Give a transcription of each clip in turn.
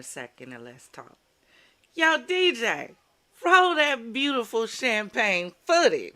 second and let's talk. Yo, DJ, roll that beautiful champagne footage.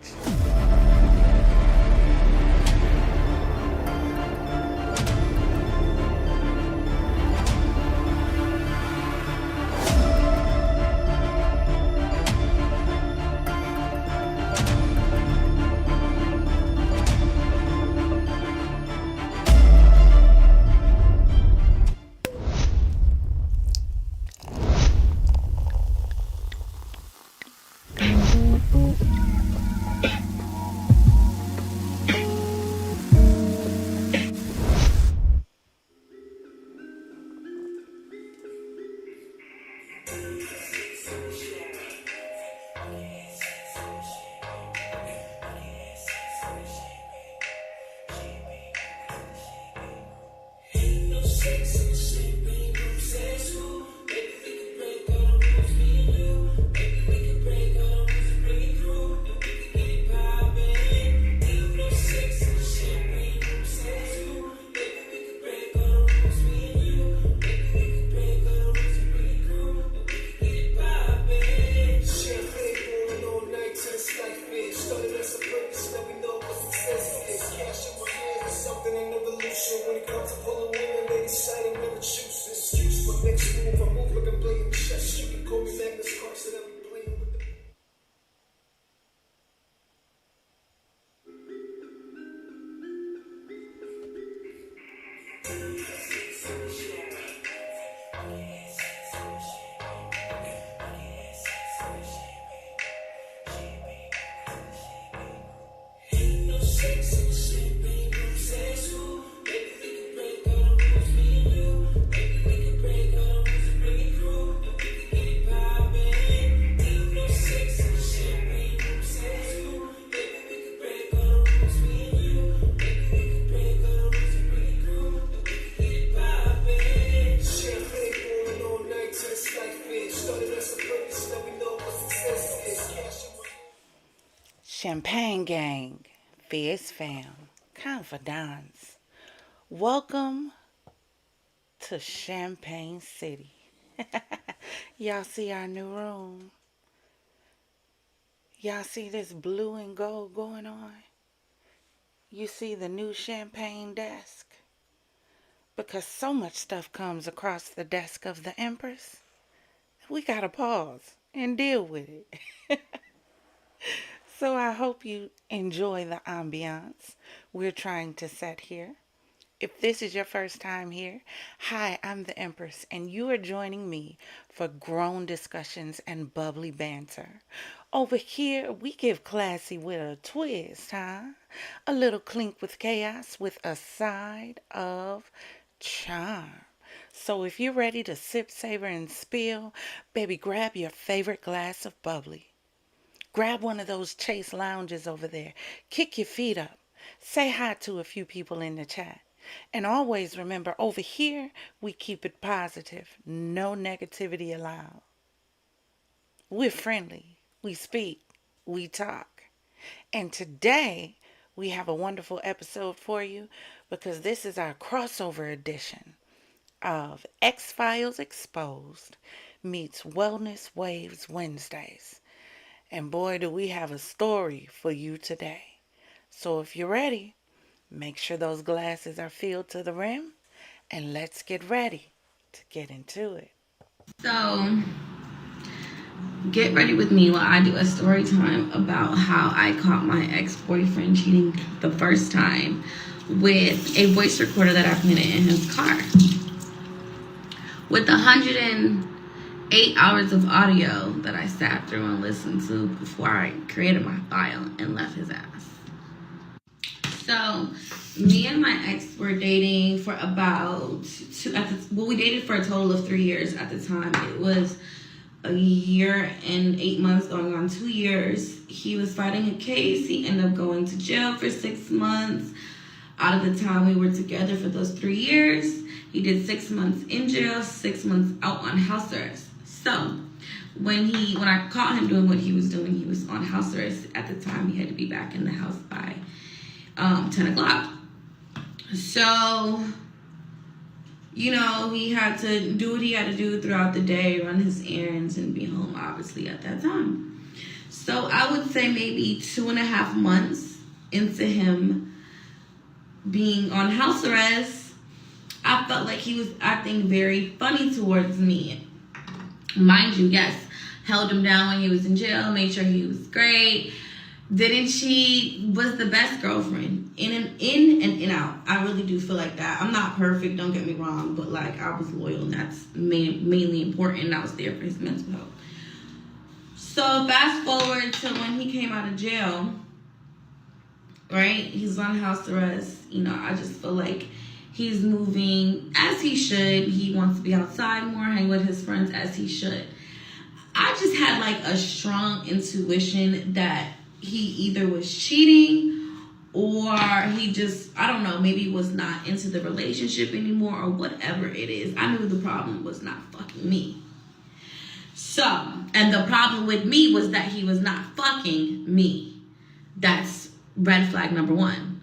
Champagne Gang, FizzFam, Confidante. Welcome to Champagne City. Y'all see our new room? Y'all see this blue and gold going on? You see the new champagne desk? Because so much stuff comes across the desk of the Empress, we gotta pause and deal with it. So I hope you enjoy the ambiance we're trying to set here. If this is your first time here, hi, I'm the Empress, and you are joining me for grown discussions and bubbly banter. Over here, we give classy with a twist, huh? A little clink with chaos with a side of charm. So if you're ready to sip, savor, and spill, baby, grab your favorite glass of bubbly. Grab one of those Chase lounges over there. Kick your feet up. Say hi to a few people in the chat. And always remember, over here, we keep it positive. No negativity allowed. We're friendly. We speak. We talk. And today, we have a wonderful episode for you because this is our crossover edition of Ex-Filez Exposed meets Wellness Waves Wednesdays. And boy, do we have a story for you today. So if you're ready, make sure those glasses are filled to the rim, and let's get ready to get into it. So, get ready with me while I do a story time about how I caught my ex-boyfriend cheating the first time with a voice recorder that I planted in his car. With 108 hours of audio that I sat through and listened to before I created my file and left his ass. So, me and my ex were dating for about we dated for a total of 3 years at the time. It was a year and 8 months, going on 2 years. He was fighting a case. He ended up going to jail for 6 months. Out of the time we were together for those 3 years, he did 6 months in jail, 6 months out on house arrest. So when I caught him doing what he was doing, he was on house arrest. At the time, he had to be back in the house by 10 o'clock. So You know, he had to do what he had to do throughout the day, run his errands, and be home, obviously, at that time. So I would say maybe 2.5 months into him being on house arrest, I felt like he was acting very funny towards me. Mind you, yes, held him down when he was in jail, made sure he was great. Didn't she was the best girlfriend in and in out. I really do feel like that. I'm not perfect, don't get me wrong, but like I was loyal, and that's mainly important. And I was there for his mental health. So fast forward to when he came out of jail, right? He's on house arrest. You know, I just feel like he's moving as he should. He wants to be outside more, hang with his friends as he should. I just had like a strong intuition that he either was cheating or he just, I don't know, maybe was not into the relationship anymore or whatever it is. I knew the problem was not fucking me. So, and the problem with me was that he was not fucking me. That's red flag number one.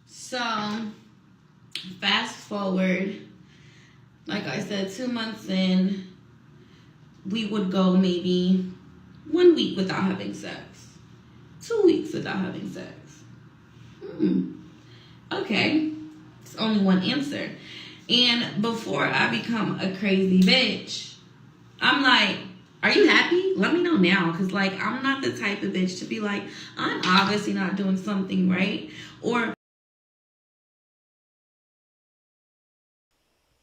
So, fast forward, like I said, 2 months in, we would go maybe 1 week without having sex. 2 weeks without having sex. Okay. It's only one answer. And before I become a crazy bitch, I'm like, are you happy? Let me know now. Because, like, I'm not the type of bitch to be like, I'm obviously not doing something right. Or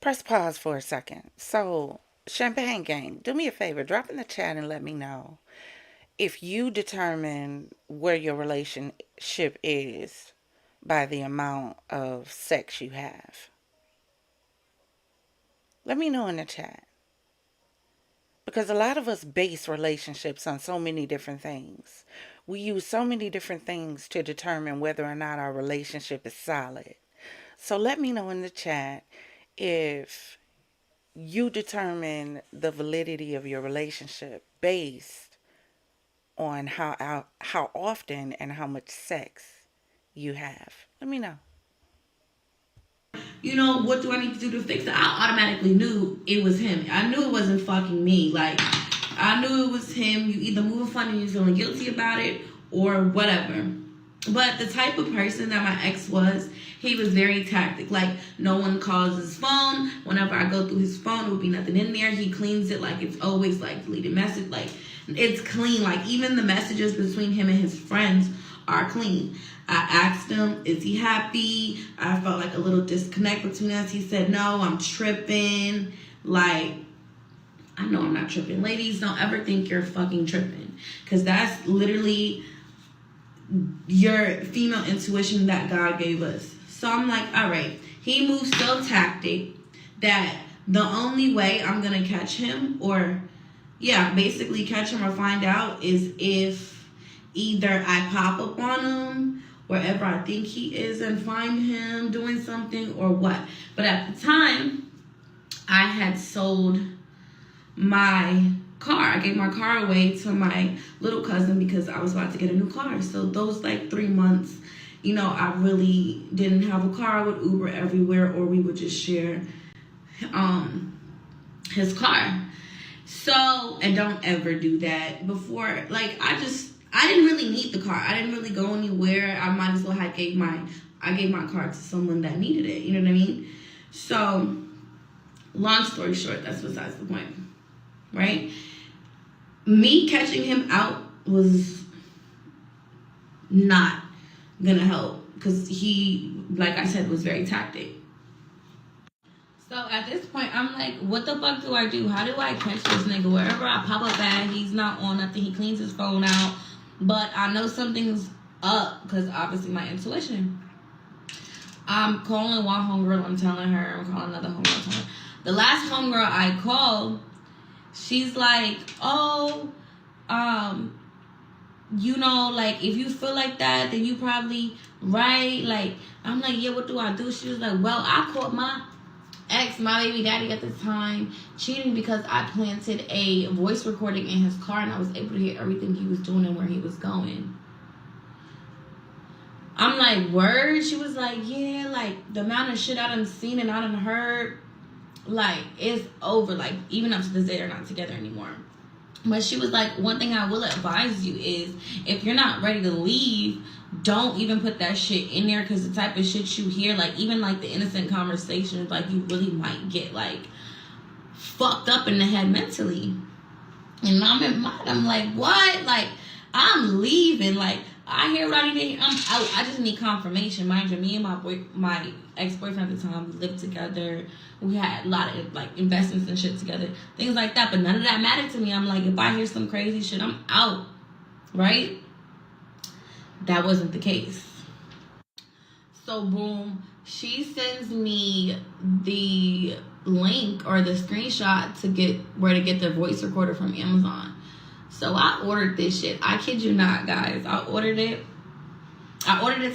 Press pause for a second. So, Champagne Gang, do me a favor, drop in the chat and let me know if you determine where your relationship is by the amount of sex you have. Let me know in the chat. Because a lot of us base relationships on so many different things. We use so many different things to determine whether or not our relationship is solid. So let me know in the chat if you determine the validity of your relationship based on how often and how much sex you have. Let me know. you know, what do I need to do to fix it? I automatically knew it was him. I knew it wasn't fucking me. Like, I knew it was him. You either moving funny and you're feeling guilty about it or whatever. But the type of person that my ex was, he was very tactic. Like, no one calls his phone. Whenever I go through his phone, there would be nothing in there. He cleans it like it's always like deleted message. Like, it's clean. Like, even the messages between him and his friends are clean. I asked him, is he happy? I felt like a little disconnect between us. He said, no, I'm tripping. Like, I know I'm not tripping. Ladies, don't ever think you're fucking tripping. Because that's literally your female intuition that God gave us. So I'm like, all right. He moves so tactic that the only way I'm going to catch him or, yeah, basically catch him or find out is if either I pop up on him wherever I think he is and find him doing something or what. But at the time, I had sold my car. I gave my car away to my little cousin because I was about to get a new car. So those like 3 months, you know, I really didn't have a car. I would Uber everywhere or we would just share his car. So, and don't ever do that. Before, like, I didn't really need the car. I didn't really go anywhere. I might as well have gave my car to someone that needed it. You know what I mean? So, long story short, that's besides the point. Right? Me catching him out was not gonna help because he, like I said, was very tactic. So at this point, I'm like, what the fuck do I do? How do I catch this nigga? Wherever I pop up at, he's not on nothing. He cleans his phone out. But I know something's up because obviously my intuition. I'm calling one homegirl. I'm telling her. I'm calling another homegirl. I'm telling her. The last homegirl I called, she's like, oh, you know, like, if you feel like that, then you probably right. Like, I'm like, yeah, what do I do? She was like, well, I caught my ex, my baby daddy at the time, cheating because I planted a voice recording in his car and I was able to hear everything he was doing and where he was going. I'm like, word? She was like, yeah, like, the amount of shit I done seen and I done heard, like, it's over. Like, even up to this day, they're not together anymore. But she was like, one thing I will advise you is, if you're not ready to leave, don't even put that shit in there, because the type of shit you hear, like, even like the innocent conversations, like, you really might get like fucked up in the head mentally. And I'm in mind, I'm like, what? Like, I'm leaving. Like, I hear what I need to hear. I'm out. I just need confirmation. Mind you, me and my ex-boyfriend at the time, we lived together. We had a lot of like investments and shit together, things like that. But none of that mattered to me. I'm like, if I hear some crazy shit, I'm out. Right? That wasn't the case. So boom, she sends me the link or the screenshot to get where to get the voice recorder from Amazon. So I ordered this shit. I kid you not, guys. I ordered it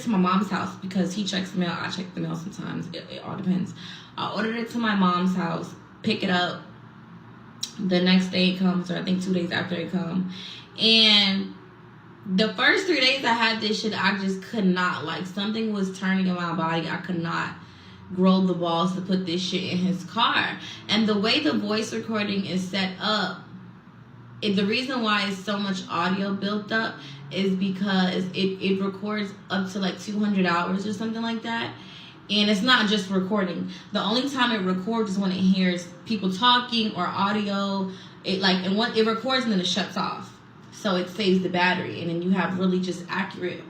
to my mom's house because he checks the mail. I check the mail sometimes. It all depends. I ordered it to my mom's house, pick it up. The next day it comes, or I think 2 days after it come. And the first 3 days I had this shit, I just could not. Like, something was turning in my body. I could not grow the balls to put this shit in his car. And the way the voice recording is set up, the reason why it's so much audio built up is because it records up to like 200 hours or something like that. And it's not just recording. The only time it records is when it hears people talking or audio. It records and then it shuts off. So it saves the battery, and then you have really just accurate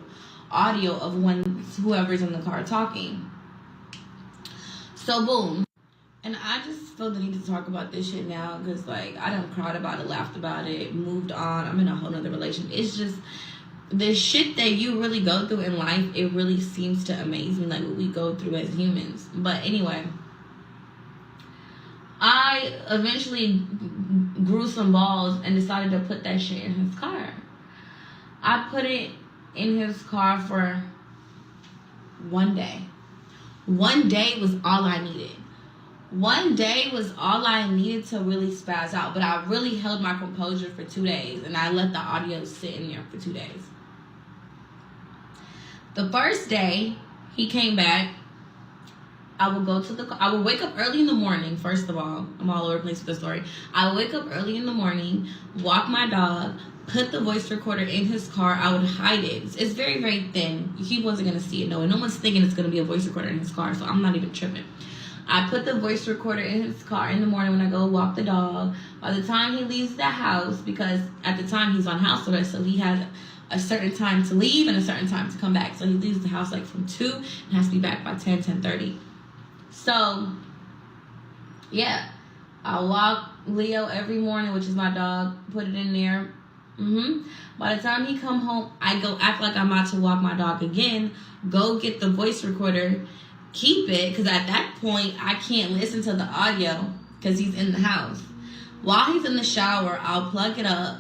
audio of when whoever's in the car talking. So boom. And I just feel the need to talk about this shit now because, like, I done cried about it, laughed about it, moved on. I'm in a whole nother relationship. It's just the shit that you really go through in life. It really seems to amaze me, like what we go through as humans. But anyway, I eventually grew some balls and decided to put that shit in his car. I put it in his car for 1 day. 1 day was all I needed. 1 day was all I needed to really spaz out. But I really held my composure for 2 days, and I let the audio sit in there for 2 days. The first day he came back, I would wake up early in the morning. First of all, I'm all over the place with the story. I would wake up early in the morning, walk my dog, put the voice recorder in his car. I would hide it. It's very, very thin. He wasn't going to see it. No one's thinking it's going to be a voice recorder in his car, so I'm not even tripping. I put the voice recorder in his car in the morning when I go walk the dog. By the time he leaves the house, because at the time he's on house arrest, so he has a certain time to leave and a certain time to come back. So he leaves the house like from 2 and has to be back by 10:30. So, yeah, I walk Leo every morning, which is my dog, put it in there. By the time he come home, I go act like I'm about to walk my dog again, go get the voice recorder, keep it, because at that point, I can't listen to the audio because he's in the house. While he's in the shower, I'll plug it up,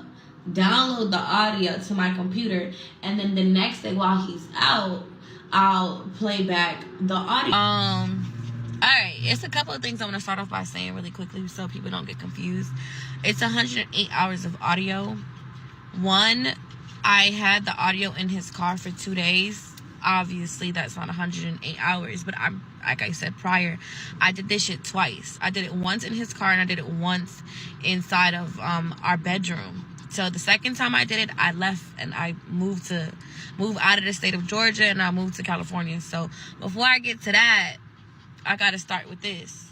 download the audio to my computer, and then the next day while he's out, I'll play back the audio. Alright, it's a couple of things I want to start off by saying really quickly so people don't get confused. It's 108 hours of audio. One, I had the audio in his car for 2 days. Obviously, that's not 108 hours, but I'm, like I said prior, I did this shit twice. I did it once in his car and I did it once inside of our bedroom. So the second time I did it, I left and I moved out of the state of Georgia and I moved to California. So before I get to that, I gotta start with this.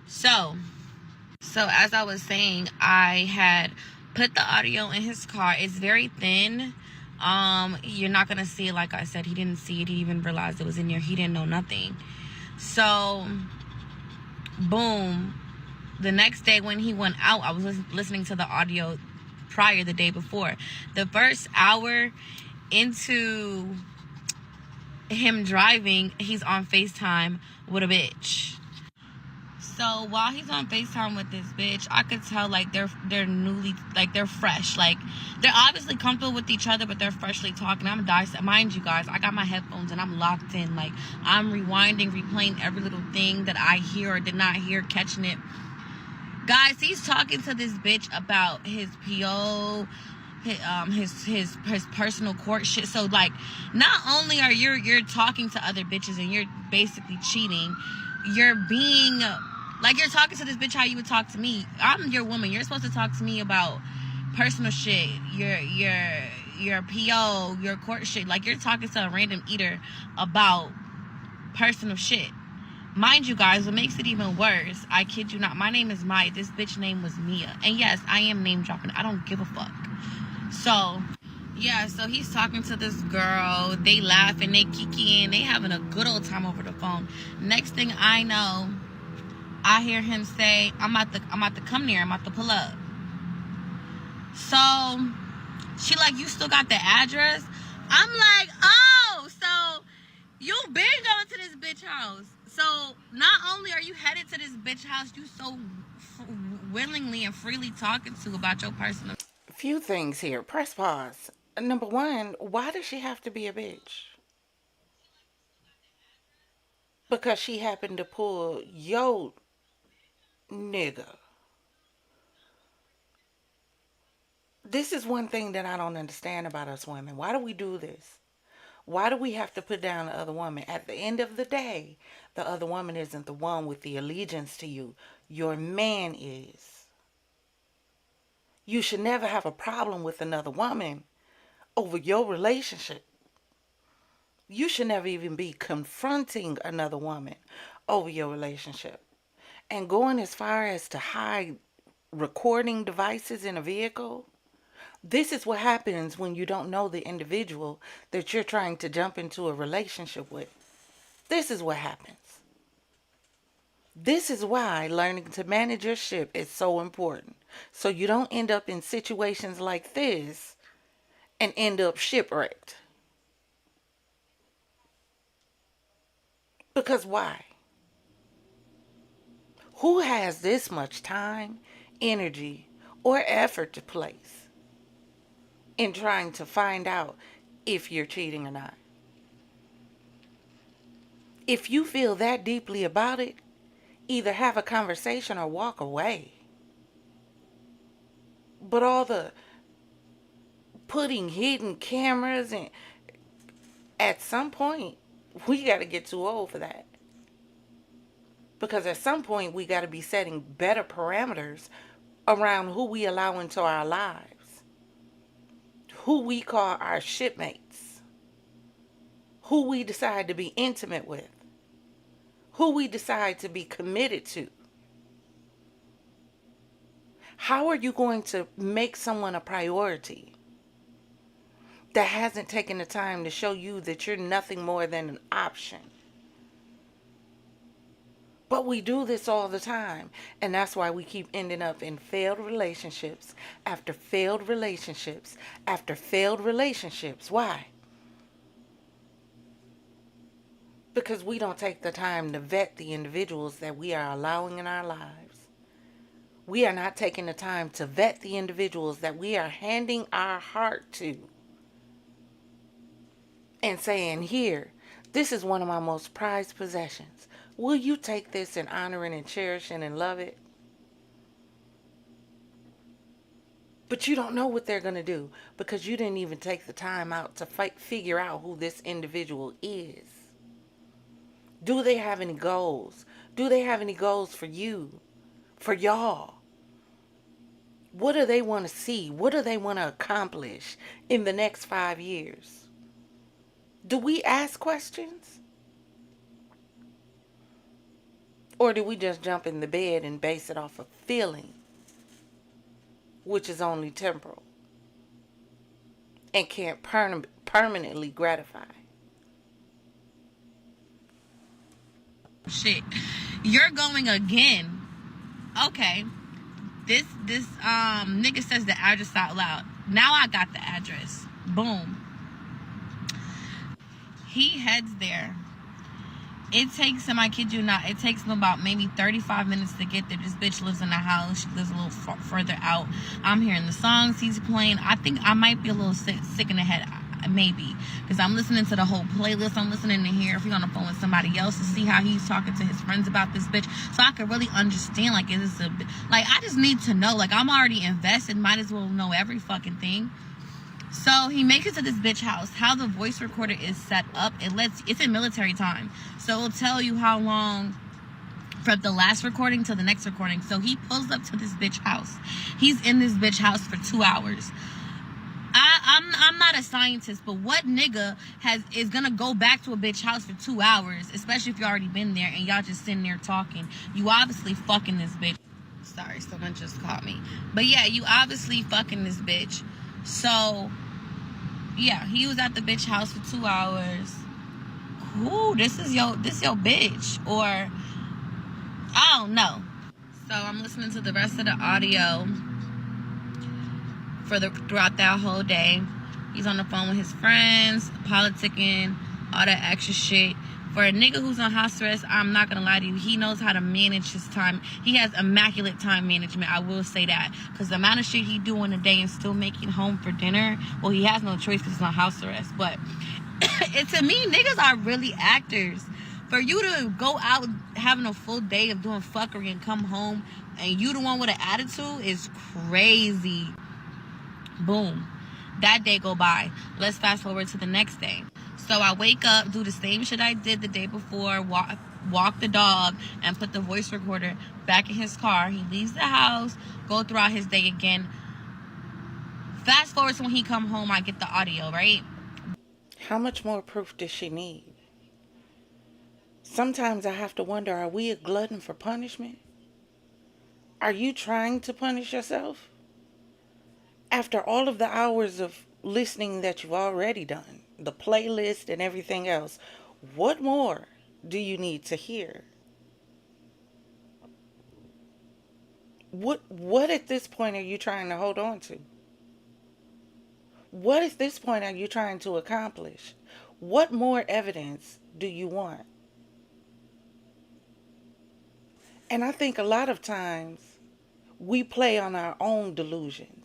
So as I was saying, I had put the audio in his car. It's very thin. You're not gonna see it. Like I said, he didn't see it. He didn't realize it was in there. He didn't know nothing. So, boom. The next day when he went out, I was listening to the audio prior the day before. The first hour into him driving, he's on FaceTime with a bitch. So while he's on FaceTime with this bitch, I could tell like they're newly, like they're fresh, like they're obviously comfortable with each other, but they're freshly talking. I'm mind you guys, I got my headphones and I'm locked in, like I'm rewinding, replaying every little thing that I hear or did not hear, catching it. Guys, he's talking to this bitch about his PO, his personal court shit. So like, not only are you're talking to other bitches and you're basically cheating, you're being Like, you're talking to this bitch how you would talk to me. I'm your woman. You're supposed to talk to me about personal shit, your PO, your court shit. Like, you're talking to a random eater about personal shit. Mind you, guys, what makes it even worse, I kid you not, my name is Maya. This bitch name was Mia. And yes, I am name dropping. I don't give a fuck. So, yeah, so he's talking to this girl. They laughing, they kikiing, they having a good old time over the phone. Next thing I know, I hear him say, I'm about to come near, I'm about to pull up. So she like, you still got the address? I'm like, oh, so you been going to this bitch house. So not only are you headed to this bitch house, you so willingly and freely talking to about your personal. A few things here. Press pause. Number one, why does she have to be a bitch? Because she happened to pull yo nigga. This is one thing that I don't understand about us women. Why do we do this? Why do we have to put down the other woman? At the end of the day, the other woman isn't the one with the allegiance to you. Your man is. You should never have a problem with another woman over your relationship. You should never even be confronting another woman over your relationship. And going as far as to hide recording devices in a vehicle, this is what happens when you don't know the individual that you're trying to jump into a relationship with. This is what happens. This is why learning to manage your ship is so important. So you don't end up in situations like this and end up shipwrecked. Because why? Who has this much time, energy, or effort to place in trying to find out if you're cheating or not? If you feel that deeply about it, either have a conversation or walk away. But all the putting hidden cameras and at some point, we got to get too old for that. Because at some point, we got to be setting better parameters around who we allow into our lives, who we call our shipmates, who we decide to be intimate with, who we decide to be committed to. How are you going to make someone a priority that hasn't taken the time to show you that you're nothing more than an option? But we do this all the time, and that's why we keep ending up in failed relationships after failed relationships after failed relationships. Why? Because we don't take the time to vet the individuals that we are allowing in our lives. We are not taking the time to vet the individuals that we are handing our heart to and saying, here, this is one of my most prized possessions. Will you take this and honor it and cherish it and love it? But you don't know what they're going to do because you didn't even take the time out to figure out who this individual is. Do they have any goals? Do they have any goals for you? For y'all? What do they want to see? What do they want to accomplish in the next 5 years? Do we ask questions? Or do we just jump in the bed and base it off of feeling, which is only temporal and can't permanently gratify? Shit, you're going again. Okay, this nigga says the address out loud. Now I got the address. Boom. He heads there. It takes him, I kid you not, it takes him about maybe 35 minutes to get there. This bitch lives in a house. She lives a little further out. I'm hearing the songs he's playing. I think I might be a little sick in the head, maybe, because I'm listening to the whole playlist. I'm listening to hear if he's on the phone with somebody else to see how he's talking to his friends about this bitch, so I could really understand, like, is this like, I just need to know, like, I'm already invested, might as well know every fucking thing. So he makes it to this bitch house. How the voice recorder is set up, it's in military time, so it'll tell you how long from the last recording to the next recording. So he pulls up to this bitch house. He's in this bitch house for 2 hours. I'm not a scientist, but what nigga is gonna go back to a bitch house for 2 hours, especially if you already been there and y'all just sitting there talking? You obviously fucking this bitch. Sorry, someone just caught me. But yeah, you obviously fucking this bitch. So yeah, he was at the bitch house for 2 hours. Ooh, this your bitch, or I don't know. So I'm listening to the rest of the audio throughout that whole day. He's on the phone with his friends, politicking, all that extra shit. For a nigga who's on house arrest, I'm not gonna lie to you, he knows how to manage his time. He has immaculate time management, I will say that. Because the amount of shit he do in a day and still make it home for dinner, well, he has no choice because he's on house arrest. But to me, niggas are really actors. For you to go out having a full day of doing fuckery and come home and you the one with an attitude is crazy. Boom. That day go by. Let's fast forward to the next day. So I wake up, do the same shit I did the day before, walk the dog, and put the voice recorder back in his car. He leaves the house, go throughout his day again. Fast forward to when he come home, I get the audio, right? How much more proof does she need? Sometimes I have to wonder, are we a glutton for punishment? Are you trying to punish yourself? After all of the hours of listening that you've already done, the playlist and everything else, what more do you need to hear? What at this point are you trying to hold on to? What at this point are you trying to accomplish? What more evidence do you want? And I think a lot of times we play on our own delusions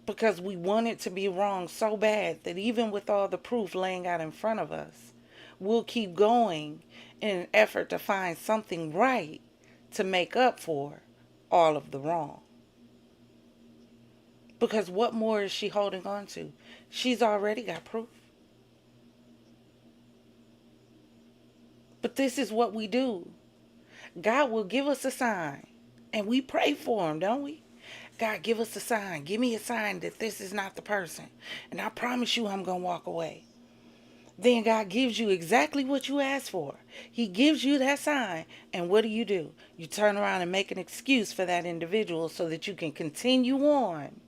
because we want it to be wrong so bad that even with all the proof laying out in front of us, we'll keep going in an effort to find something right to make up for all of the wrong. Because what more is she holding on to? She's already got proof. But this is what we do. God will give us a sign. And we pray for him, don't we? God, give us a sign. Give me a sign that this is not the person. And I promise you I'm going to walk away. Then God gives you exactly what you asked for. He gives you that sign. And what do? You turn around and make an excuse for that individual so that you can continue on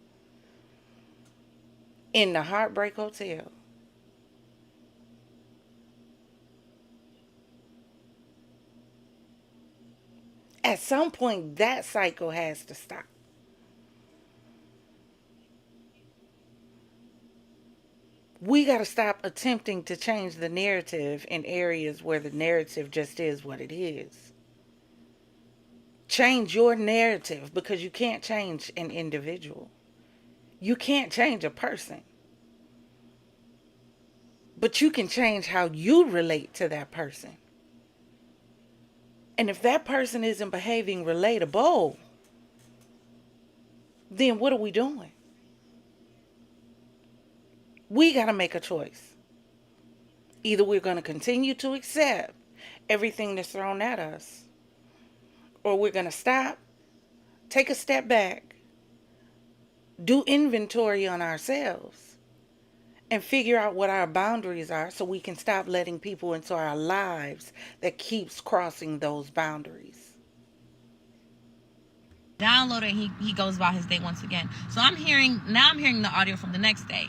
in the Heartbreak Hotel. At some point, that cycle has to stop. We got to stop attempting to change the narrative in areas where the narrative just is what it is. Change your narrative, because you can't change an individual. You can't change a person. But you can change how you relate to that person. And if that person isn't behaving relatable, then what are we doing? We got to make a choice. Either we're going to continue to accept everything that's thrown at us, or we're going to stop, take a step back, do inventory on ourselves, and figure out what our boundaries are so we can stop letting people into our lives that keeps crossing those boundaries. Download it, and he goes about his day once again. So I'm hearing the audio from the next day.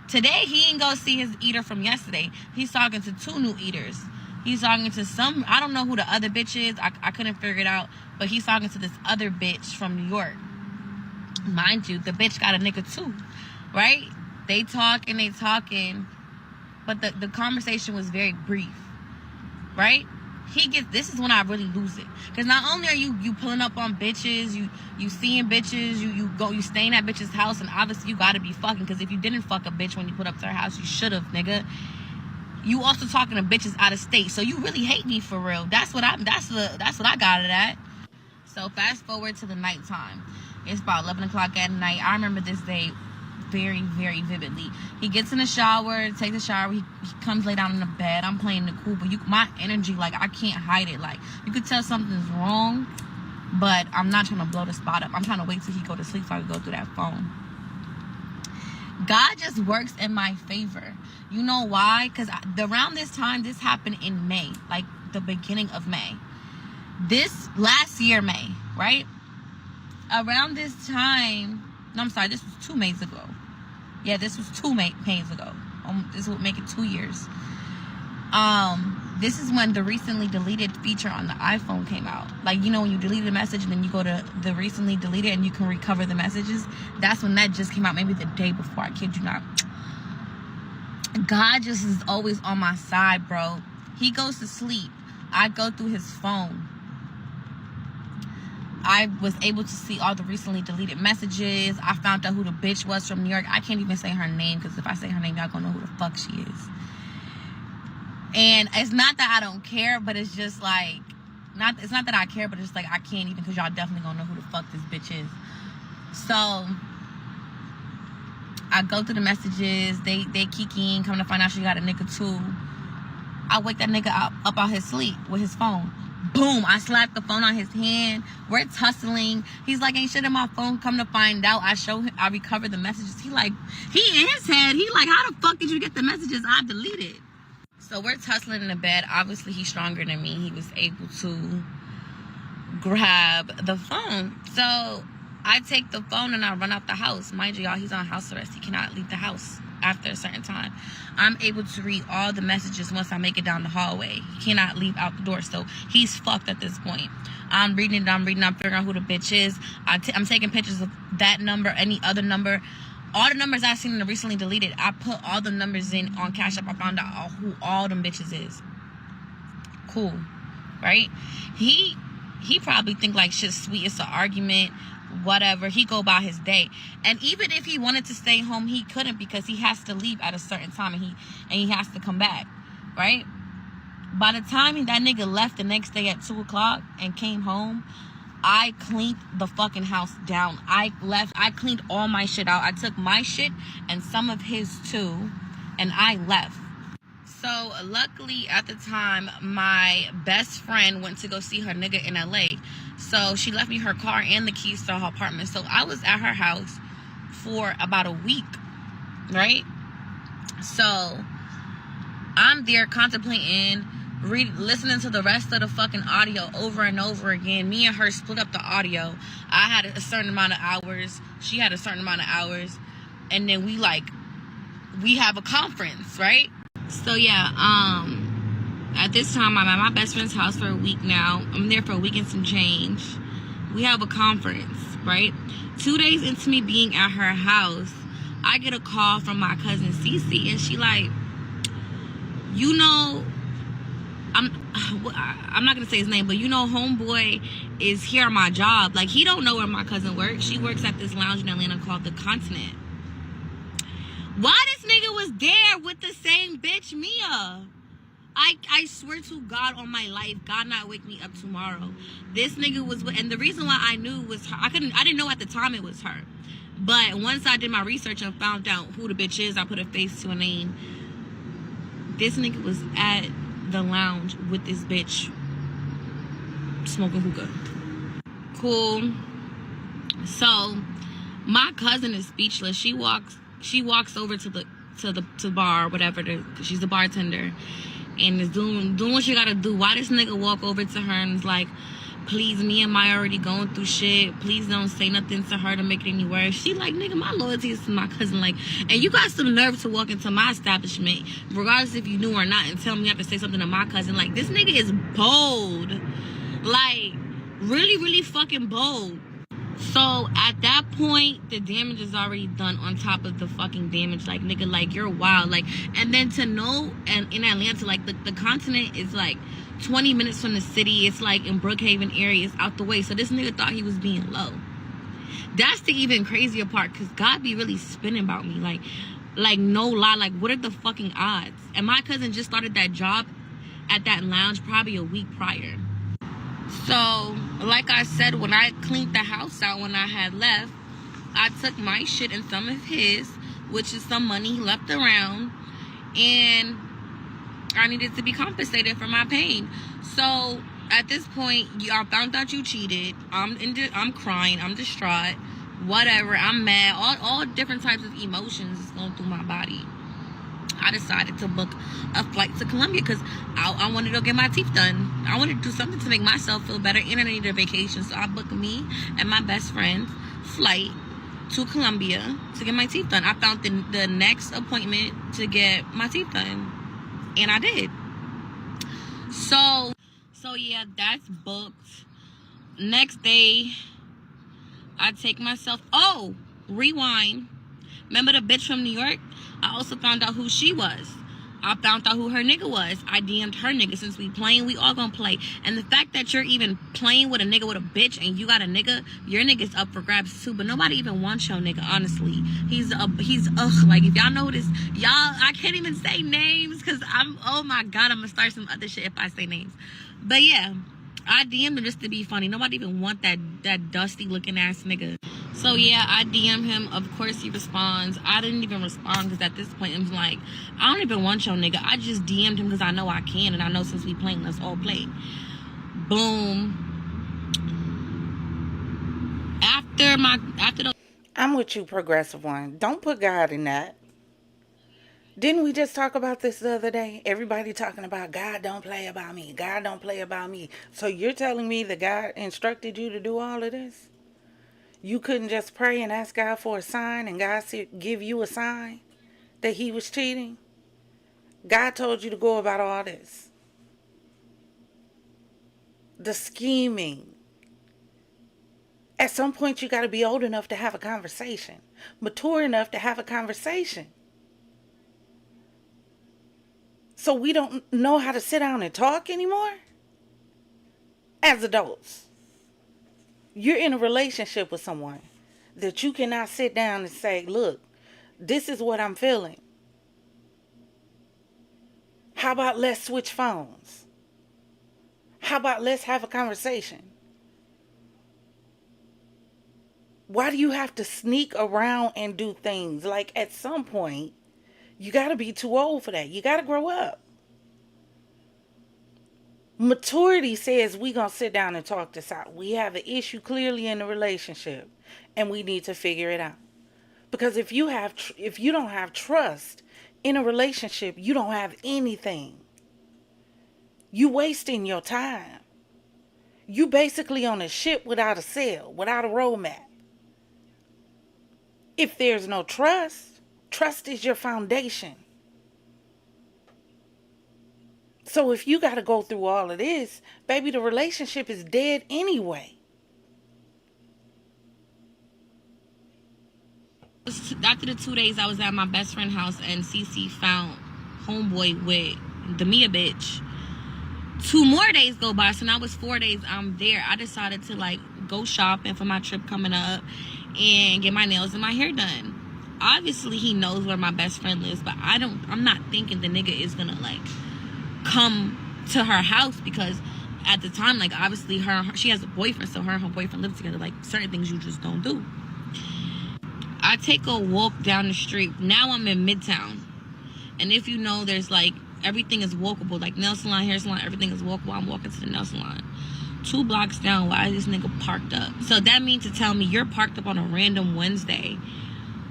Today he ain't go see his eater from yesterday. He's talking to 2 new eaters. He's talking to some, I don't know who the other bitch is. I couldn't figure it out. But he's talking to this other bitch from New York. Mind you, the bitch got a nigga too, right? They talking, but the conversation was very brief, right? This is when I really lose it. Because not only are you pulling up on bitches, you seeing bitches, you staying at bitches' house, and obviously you gotta be fucking, because if you didn't fuck a bitch when you put up to her house, you should have, nigga. You also talking to bitches out of state, so you really hate me for real. That's what I got it at. So fast forward to the nighttime. It's about 11 o'clock at night. I remember this day very, very vividly. He gets in the shower, takes a shower, he comes lay down in the bed. I'm playing the cool, but my energy, like, I can't hide it. Like, you could tell something's wrong, but I'm not trying to blow the spot up. I'm trying to wait till he go to sleep so I can go through that phone. God just works in my favor. You know why? Because around this time, this happened in May, like the beginning of May. This last year, May, right? Around this time, no, I'm sorry, this was 2 Mays ago. Yeah, this was 2 Mays ago. This would make it 2 years. This is when the recently deleted feature on the iPhone came out. Like, you know, when you delete a message and then you go to the recently deleted and you can recover the messages. That's when that just came out, maybe the day before. I kid you not. God just is always on my side, bro. He goes to sleep. I go through his phone. I was able to see all the recently deleted messages. I found out who the bitch was from New York. I can't even say her name because if I say her name, y'all gonna know who the fuck she is. And it's not that I don't care, but it's just like, it's not that I care, but it's like I can't even, because y'all definitely gonna know who the fuck this bitch is. So I go through the messages. They kikiing, come to find out she got a nigga too. I wake that nigga up out his sleep with his phone. Boom, I slapped the phone on his hand. We're tussling. He's like, ain't shit in my phone. Come to find out, I recovered the messages. He in his head, he like, how the fuck did you get the messages I deleted? So we're tussling in the bed. Obviously, he's stronger than me. He was able to grab the phone. So I take the phone and I run out the house. Mind you, y'all, he's on house arrest. He cannot leave the house after a certain time. I'm able to read all the messages once I make it down the hallway. He cannot leave out the door. So he's fucked at this point. I'm reading, I'm figuring out who the bitch is. I'm taking pictures of that number, any other number. All the numbers I've seen in the recently deleted, I put all the numbers in on Cash App. I found out who all them bitches is. Cool. Right? He probably think like shit's sweet. It's an argument. Whatever. He go about his day. And even if he wanted to stay home, he couldn't because he has to leave at a certain time and he has to come back. Right? By the time that nigga left the next day at 2 o'clock and came home, I cleaned the fucking house down. I cleaned all my shit out. I took my shit and some of his too, and I left. So luckily at the time, my best friend went to go see her nigga in LA. So she left me her car and the keys to her apartment. So I was at her house for about a week, right? So I'm there contemplating, listening to the rest of the fucking audio over and over again. Me and her split up the audio. I had a certain amount of hours. She had a certain amount of hours. And then we have a conference, right? So yeah, at this time I'm at my best friend's house for a week now. I'm there for a week and some change. We have a conference, right? 2 days into me being at her house, I get a call from my cousin Cece, and she like, you know, I'm not gonna say his name, but you know, homeboy is here on my job. Like, he don't know where my cousin works. She works at this lounge in Atlanta called the Continent. Why this nigga was there with the same bitch, Mia? I swear to God on my life, God not wake me up tomorrow. This nigga was with, and the reason why I knew was her. I didn't know at the time it was her. But once I did my research and found out who the bitch is, I put a face to a name. This nigga was at the lounge with this bitch smoking hookah. Cool. So my cousin is speechless. She walks over to the bar or whatever, cause she's the bartender, and is doing what she gotta do. Why this nigga walk over to her and is like, please, me and Maya already going through shit. Please don't say nothing to her to make it any worse. She like, nigga, my loyalty is to my cousin. Like, and you got some nerve to walk into my establishment, regardless if you knew or not, and tell me you have to say something to my cousin. Like, this nigga is bold. Like, really, really fucking bold. So at that point, the damage is already done on top of the fucking damage. Like, nigga, like, you're wild. Like, and then to know, and in Atlanta, like, the Continent is like 20 minutes from the city. It's like in Brookhaven area. It's out the way. So this nigga thought he was being low. That's the even crazier part, because God be really spinning about me. Like no lie. Like, what are the fucking odds? And my cousin just started that job at that lounge probably a week prior. So, like I said, when I cleaned the house out when I had left, I took my shit and some of his. which is some money he left around, and I needed to be compensated for my pain. So at this point, I found out you cheated. I'm crying. I'm distraught. Whatever. I'm mad. All different types of emotions is going through my body. I decided to book a flight to Colombia because I wanted to go get my teeth done. I wanted to do something to make myself feel better, and I needed a vacation. So I booked me and my best friend flight to Colombia to get my teeth done. I found the next appointment to get my teeth done, and I did. So yeah, that's booked. Next day, I take myself. Oh, rewind. Remember the bitch from New York? I also found out who she was. I found out who her nigga was. I DM'd her nigga. Since we playing, we all gonna play. And the fact that you're even playing with a nigga with a bitch and you got a nigga, your nigga's up for grabs too. But nobody even wants your nigga, honestly. He's like, if y'all know this, y'all, I can't even say names because oh my God, I'm gonna start some other shit if I say names. But yeah, I DM'd him just to be funny. Nobody even want that dusty looking ass nigga. So yeah, I DM him. Of course he responds. I didn't even respond because at this point I'm like, I don't even want your nigga. I just DM'd him because I know I can, and I know since we playing, let's all play. Boom. After the I'm with you, progressive one. Don't put God in that. Didn't we just talk about this the other day? Everybody talking about God don't play about me. God don't play about me. So you're telling me that God instructed you to do all of this? You couldn't just pray and ask God for a sign and God give you a sign that he was cheating? God told you to go about all this. The scheming. At some point you got to be old enough to have a conversation. Mature enough to have a conversation. So we don't know how to sit down and talk anymore? As adults. You're in a relationship with someone that you cannot sit down and say, look, this is what I'm feeling. How about let's switch phones? How about let's have a conversation? Why do you have to sneak around and do things? Like at some point, you got to be too old for that. You got to grow up. Maturity says we gonna sit down and talk this out. We have an issue clearly in the relationship, and we need to figure it out. Because if you don't have trust in a relationship, you don't have anything. You wasting your time. You basically on a ship without a sail, without a roadmap. If there's no trust, trust is your foundation. So if you got to go through all of this, baby, the relationship is dead anyway. After the 2 days I was at my best friend's house and CC found homeboy with the Mia bitch, 2 more days go by, so now it's 4 days I'm there. I decided to like go shopping for my trip coming up and get my nails and my hair done. Obviously he knows where my best friend lives, but I'm not thinking the nigga is gonna like come to her house, because at the time, like, obviously she has a boyfriend, so her and her boyfriend live together. Like, certain things you just don't do. I take a walk down the street. Now I'm in Midtown, and if you know, there's like everything is walkable, like nail salon, hair salon, everything is walkable. I'm walking to the nail salon. 2 blocks down, why is this nigga parked up? So that means to tell me you're parked up on a random Wednesday,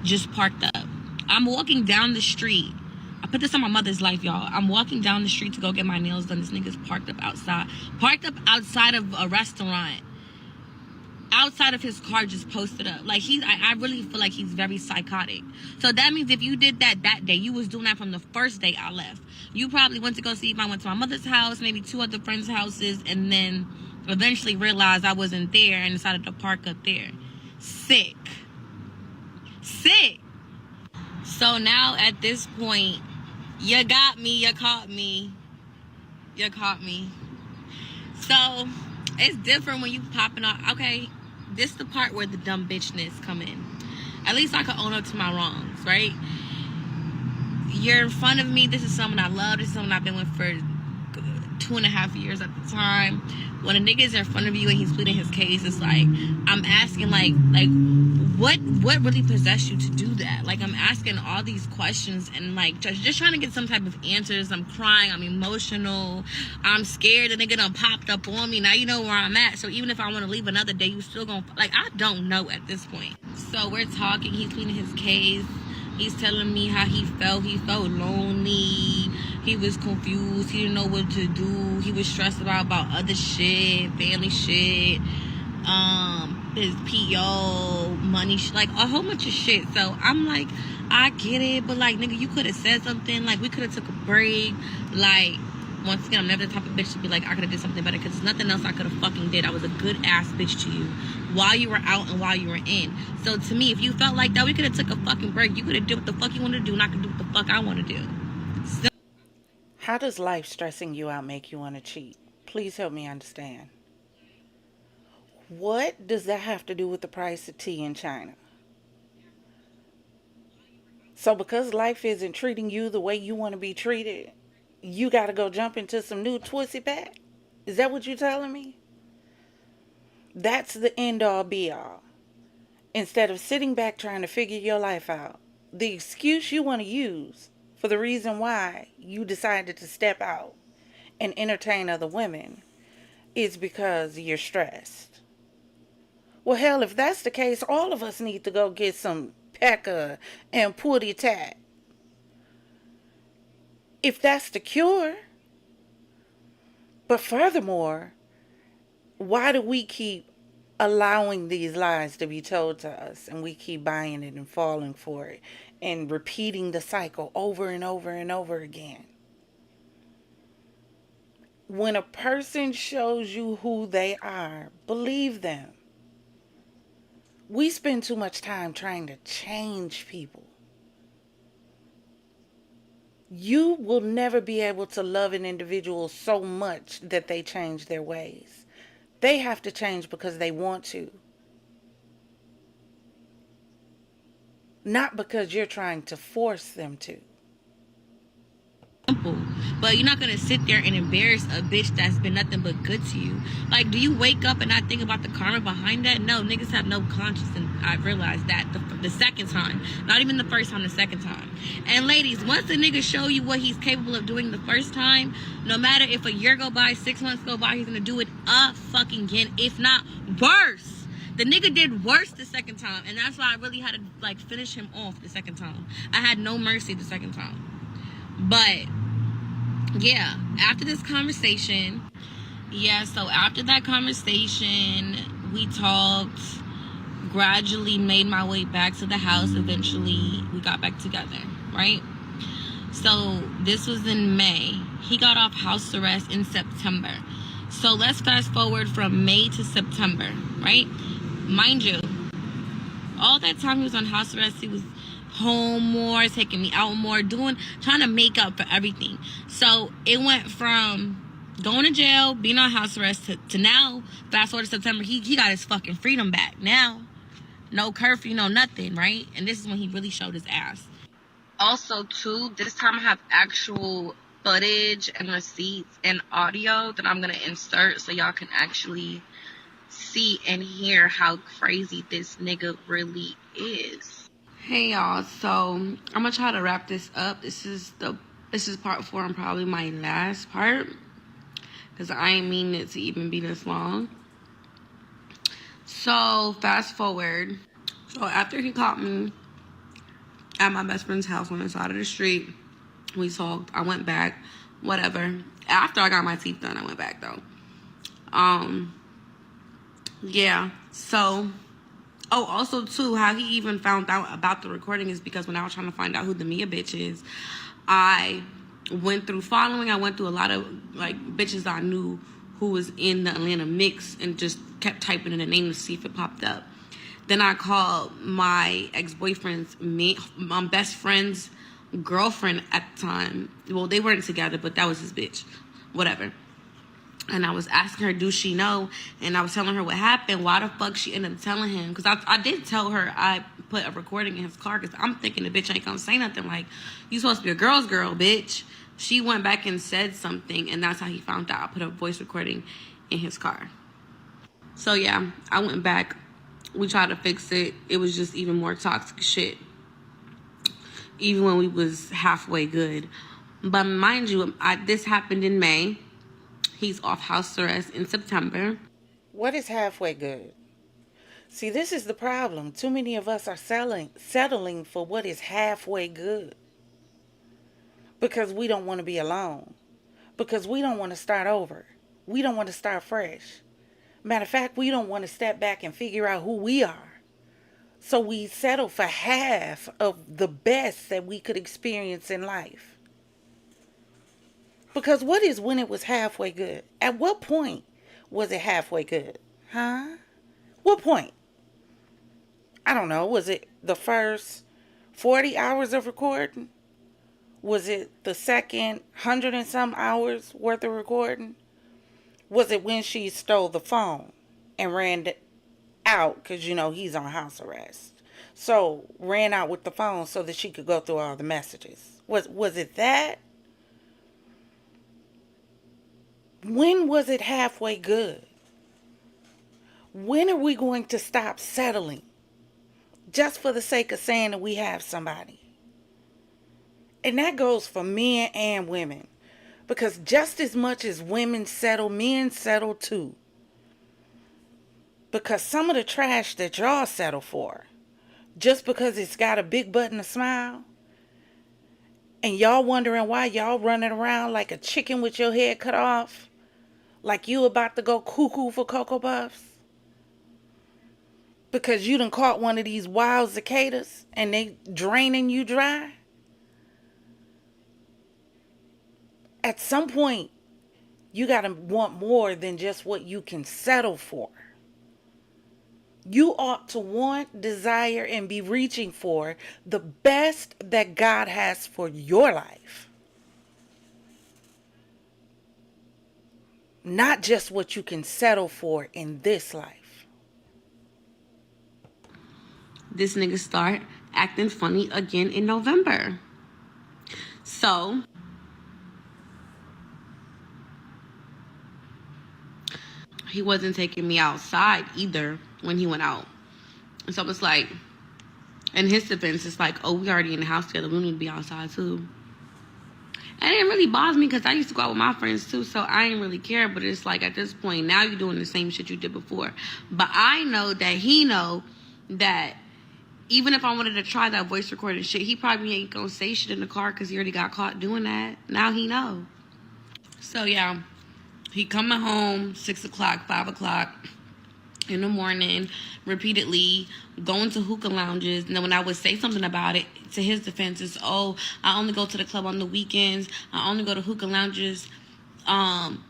just parked up. I'm walking down the street. I put this on my mother's life, y'all. I'm walking down the street to go get my nails done. This nigga's parked up outside of a restaurant, outside of his car, just posted up. Like, I really feel like he's very psychotic. So that means if you did that day, you was doing that from the first day I left. You probably went to go see if I went to my mother's house, maybe 2 other friends' houses, and then eventually realized I wasn't there and decided to park up there. Sick. So now at this point, you got me, you caught me. So it's different when you popping off. Okay, this the part where the dumb bitchness come in. At least I can own up to my wrongs, right? You're in front of me. This is someone I love. This is someone I've been with for 2.5 years at the time. When a nigga is in front of you and he's pleading his case, it's like, I'm asking, like what really possessed you to do that? Like, I'm asking all these questions and, like, just trying to get some type of answers. I'm crying, I'm emotional, I'm scared the nigga done popped up on me. Now you know where I'm at, so even if I want to leave another day, you still gonna, like, I don't know at this point. So we're talking, he's pleading his case. He's telling me how he felt. He felt lonely. He was confused. He didn't know what to do. He was stressed about other shit, family shit, his PO, money, like a whole bunch of shit. So I'm like, I get it, but like, nigga, you could have said something. Like, we could have took a break. Like, once again, I'm never the type of bitch to be like, I could have did something better, because there's nothing else I could have fucking did. I was a good ass bitch to you while you were out and while you were in. So to me, if you felt like that, we could have took a fucking break. You could have did what the fuck you want to do, and I could do what the fuck I want to do. So, How does life stressing you out make you want to cheat? Please help me understand. What does that have to do with the price of tea in China? So because life isn't treating you the way you want to be treated, you got to go jump into some new twisty pack? Is that what you're telling me? That's the end all be all. Instead of sitting back trying to figure your life out, the excuse you want to use for the reason why you decided to step out and entertain other women is because you're stressed. Well, hell, if that's the case, all of us need to go get some pecker and putty tat. If that's the cure. But furthermore, why do we keep allowing these lies to be told to us, and we keep buying it and falling for it and repeating the cycle over and over and over again? When a person shows you who they are, believe them. We spend too much time trying to change people. You will never be able to love an individual so much that they change their ways. They have to change because they want to. Not because you're trying to force them to. simple. But you're not gonna sit there and embarrass a bitch that's been nothing but good to you. Like, do you wake up and not think about the karma behind that? No, niggas have no conscience, and I realized that the second time. Not even the first time, the second time. And ladies, once a nigga show you what he's capable of doing the first time, no matter if a year go by, 6 months go by, he's gonna do it fucking again, if not worse. The nigga did worse the second time, and that's why I really had to, like, finish him off the second time. I had no mercy the second time. But yeah, after this conversation, so after that conversation, we talked, gradually made my way back to the house. Eventually, we got back together, right? So this was in May. He got off house arrest in September. So let's fast forward from May to September, right? Mind you, all that time he was on house arrest, he was home more, taking me out more, trying to make up for everything. So it went from going to jail, being on house arrest, to now, fast forward to September, he got his fucking freedom back. Now, no curfew, no nothing, right? And this is when he really showed his ass. Also, too, this time I have actual footage and receipts and audio that I'm going to insert so y'all can actually see and hear how crazy this nigga really is. Hey y'all, so I'm gonna try to wrap this up. This is part 4 and probably my last part, because I ain't mean it to even be this long. So fast forward. So after he caught me at my best friend's house on the side of the street, we talked. I went back, whatever. After I got my teeth done, I went back though. Yeah. So. Oh, also, too, how he even found out about the recording is because when I was trying to find out who the Mia bitch is, I went through following. I went through a lot of, like, bitches I knew who was in the Atlanta mix and just kept typing in the name to see if it popped up. Then I called my ex-boyfriend's, my best friend's girlfriend at the time. Well, they weren't together, but that was his bitch. Whatever. And I was asking her, do she know? And I was telling her what happened, why the fuck she ended up telling him. Because I did tell her I put a recording in his car, because I'm thinking the bitch ain't gonna say nothing. Like, you supposed to be a girl's girl, bitch. She went back and said something, and that's how he found out. I put a voice recording in his car. So yeah, I went back. We tried to fix it. It was just even more toxic shit. Even when we was halfway good. But mind you, this happened in May. He's off house arrest in September. What is halfway good? See, this is the problem. Too many of us are settling for what is halfway good. Because we don't want to be alone. Because we don't want to start over. We don't want to start fresh. Matter of fact, we don't want to step back and figure out who we are. So we settle for half of the best that we could experience in life. Because what is when it was halfway good? At what point was it halfway good? Huh? What point? I don't know. Was it the first 40 hours of recording? Was it the second 100 and some hours worth of recording? Was it when she stole the phone and ran out because, he's on house arrest? So ran out with the phone so that she could go through all the messages. Was it that? When was it halfway good? When are we going to stop settling just for the sake of saying that we have somebody? And that goes for men and women. Because just as much as women settle, men settle too. Because some of the trash that y'all settle for, just because it's got a big butt and a smile, and y'all wondering why y'all running around like a chicken with your head cut off, like you about to go cuckoo for Cocoa Puffs, because you done caught one of these wild cicadas and they draining you dry. At some point, you got to want more than just what you can settle for. You ought to want, desire, and be reaching for the best that God has for your life. Not just what you can settle for in this life. This nigga start acting funny again in November. So he wasn't taking me outside either when he went out. And so it's like, in his defense, it's like, oh, we already in the house together. We need to be outside too. And it didn't really bother me because I used to go out with my friends too, so I didn't really care. But it's like at this point, now you're doing the same shit you did before. But I know that he know that even if I wanted to try that voice recording shit, he probably ain't gonna say shit in the car because he already got caught doing that. Now he know. So yeah, he coming home 6 o'clock, 5 o'clock in the morning, repeatedly going to hookah lounges. And then when I would say something about it, to his defense, is, oh, I only go to the club on the weekends. I only go to hookah lounges on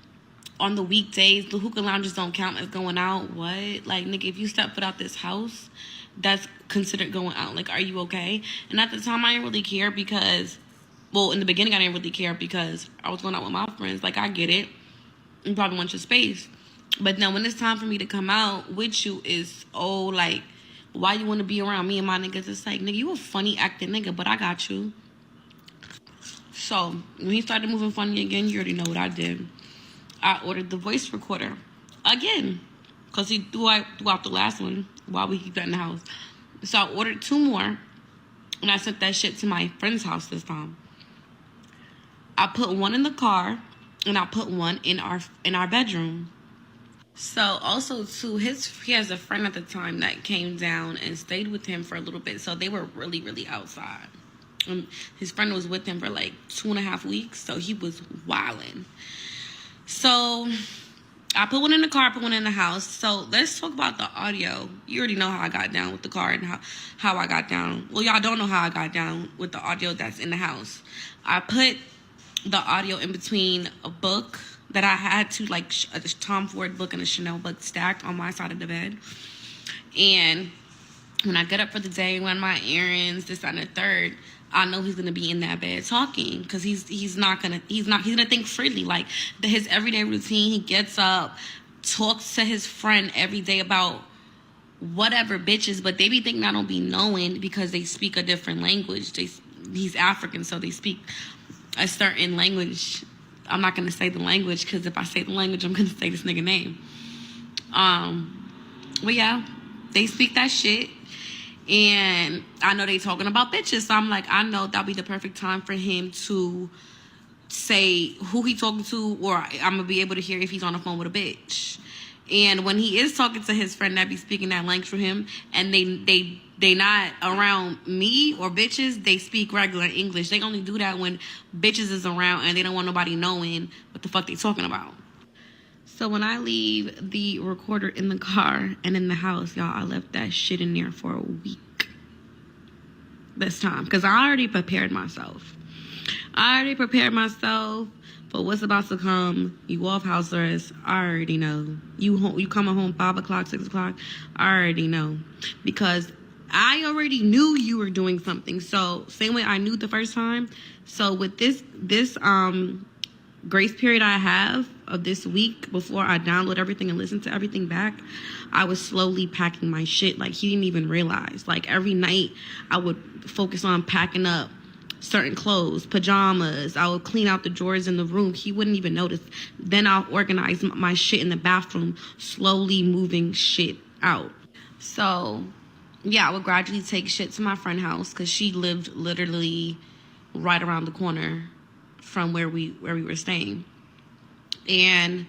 the weekdays. The hookah lounges don't count as going out. What? Like, nigga, if you step foot out this house, that's considered going out. Like, are you okay? And at the time, I didn't really care because, well, in the beginning, I didn't really care because I was going out with my friends. Like, I get it. You probably want your space. But then when it's time for me to come out with you is, oh, like, why you want to be around me and my niggas? It's like, nigga, you a funny acting nigga, but I got you. So when he started moving funny again, you already know what I did. I ordered the voice recorder again because he threw out the last one while we keep that in the house. So I ordered 2 more, and I sent that shit to my friend's house this time. I put one in the car, and I put one in our bedroom. So also too, he has a friend at the time that came down and stayed with him for a little bit. So they were really, really outside. His friend was with him for like 2.5 weeks, so he was wilding. So I put one in the car, put one in the house. So let's talk about the audio. You already know how I got down with the car and how I got down. Well, y'all don't know how I got down with the audio that's in the house. I put the audio in between a book that I had to, like, a Tom Ford book and a Chanel book stacked on my side of the bed. And when I get up for the day, run my errands, this, that, and the third, I know he's gonna be in that bed talking because he's gonna think freely. Like, his everyday routine, he gets up, talks to his friend every day about whatever bitches, but they be thinking I don't be knowing because they speak a different language. He's African, so they speak a certain language. I'm not gonna say the language because if I say the language, I'm gonna say this nigga name. But yeah, they speak that shit. And I know they talking about bitches. So I'm like, I know that'll be the perfect time for him to say who he talking to, or I'm gonna be able to hear if he's on the phone with a bitch. And when he is talking to his friend that be speaking that language for him, and they not around me or bitches, they speak regular English. They only do that when bitches is around and they don't want nobody knowing what the fuck they talking about. So when I leave the recorder in the car and in the house, y'all, I left that shit in there for a week this time because I already prepared myself. For what's about to come. You off house arrest. I already know. You coming home 5 o'clock, 6 o'clock. I already know. Because I already knew you were doing something. So same way I knew the first time. So with this grace period I have of this week before I download everything and listen to everything back, I was slowly packing my shit. Like, he didn't even realize. Like, every night I would focus on packing up certain clothes, pajamas. I would clean out the drawers in the room. He wouldn't even notice. Then I'll organize my shit in the bathroom, slowly moving shit out. So yeah, I would gradually take shit to my friend's house because she lived literally right around the corner from where we were staying. And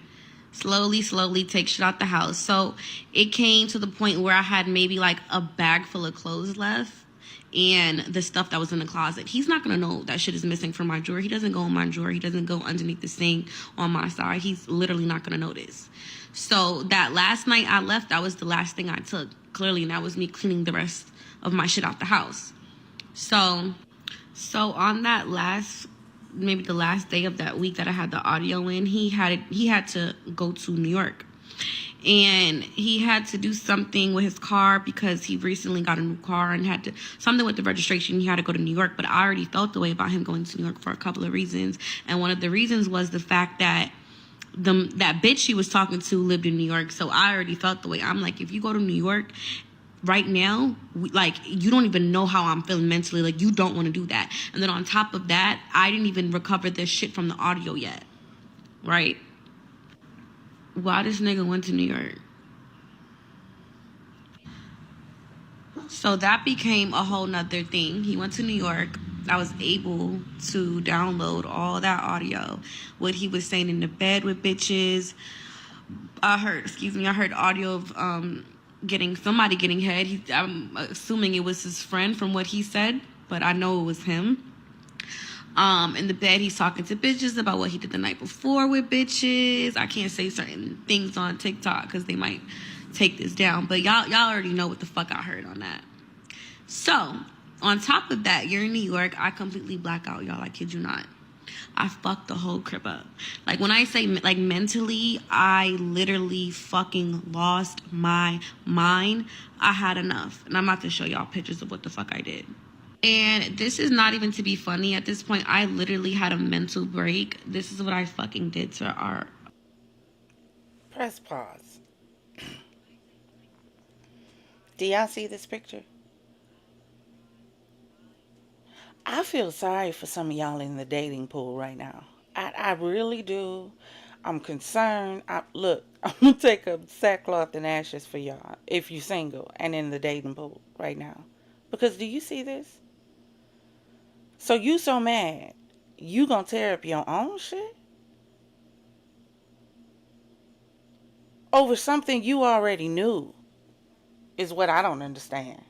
slowly take shit out the house. So it came to the point where I had maybe like a bag full of clothes left and the stuff that was in the closet. He's not gonna know that shit is missing from my drawer. He doesn't go in my drawer. He doesn't go underneath the sink on my side. He's literally not gonna notice. So that last night I left, that was the last thing I took, clearly, and that was me cleaning the rest of my shit out the house. So on that maybe the last day of that week that I had the audio in, he had to go to New York. And he had to do something with his car because he recently got a new car and had to something with the registration. He had to go to New York, but I already felt the way about him going to New York for a couple of reasons. And one of the reasons was the fact that that bitch he was talking to lived in New York. So I already felt the way. I'm like, if you go to New York right now, like, you don't even know how I'm feeling mentally. Like, you don't want to do that. And then on top of that, I didn't even recover this shit from the audio yet. Right? Why this nigga went to New York? So that became a whole nother thing. He went to New York. I was able to download all that audio. What he was saying in the bed with bitches. I heard audio of somebody getting head. I'm assuming it was his friend from what he said, but I know it was him. In the bed, he's talking to bitches about what he did the night before with bitches. I can't say certain things on TikTok because they might take this down, but y'all already know what the fuck I heard on that. So on top of that, you're in New York. I completely black out, y'all. I kid you not. I fucked the whole crib up. Like, when I say, like, mentally, I literally fucking lost my mind. I had enough. And I'm about to show y'all pictures of what the fuck I did. And this is not even to be funny at this point. I literally had a mental break. This is what I fucking did to our... Press pause. Do y'all see this picture? I feel sorry for some of y'all in the dating pool right now. I really do. I'm concerned. Look, I'm going to take up sackcloth and ashes for y'all if you're single and in the dating pool right now. Because do you see this? So you so mad, you going to tear up your own shit? Over something you already knew is what I don't understand.